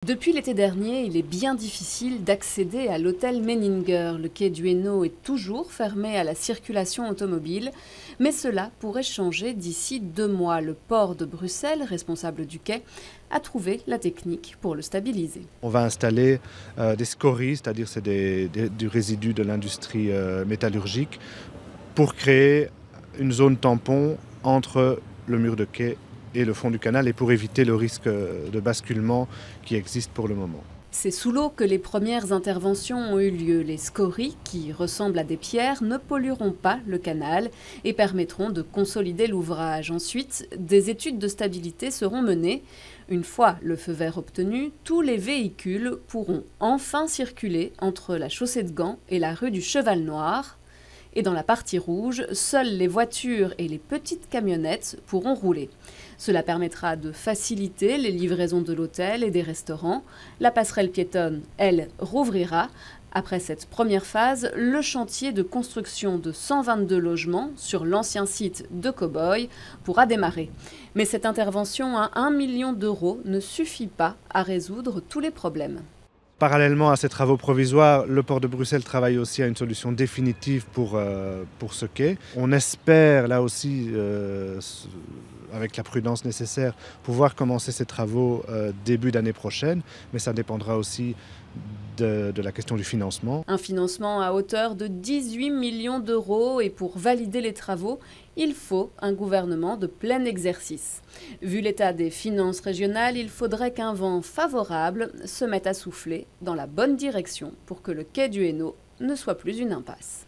Depuis l'été dernier, il est bien difficile d'accéder à l'hôtel Menninger. Le quai du Hainaut est toujours fermé à la circulation automobile, mais cela pourrait changer d'ici 2 mois. Le port de Bruxelles, responsable du quai, a trouvé la technique pour le stabiliser. On va installer des scories, c'est-à-dire c'est du résidu de l'industrie métallurgique, pour créer une zone tampon entre le mur de quai et le fond du canal et pour éviter le risque de basculement qui existe pour le moment. C'est sous l'eau que les premières interventions ont eu lieu. Les scories, qui ressemblent à des pierres, ne pollueront pas le canal et permettront de consolider l'ouvrage. Ensuite, des études de stabilité seront menées. Une fois le feu vert obtenu, tous les véhicules pourront enfin circuler entre la chaussée de Gand et la rue du Cheval Noir. Et dans la partie rouge, seules les voitures et les petites camionnettes pourront rouler. Cela permettra de faciliter les livraisons de l'hôtel et des restaurants. La passerelle piétonne, elle, rouvrira. Après cette première phase, le chantier de construction de 122 logements sur l'ancien site de Cowboy pourra démarrer. Mais cette intervention à 1 million d'euros ne suffit pas à résoudre tous les problèmes. Parallèlement à ces travaux provisoires, le port de Bruxelles travaille aussi à une solution définitive pour ce quai. On espère là aussi, avec la prudence nécessaire, pouvoir commencer ces travaux début d'année prochaine, mais ça dépendra aussi de la question du financement. Un financement à hauteur de 18 millions d'euros et pour valider les travaux, il faut un gouvernement de plein exercice. Vu l'état des finances régionales, il faudrait qu'un vent favorable se mette à souffler dans la bonne direction pour que le quai du Hainaut ne soit plus une impasse.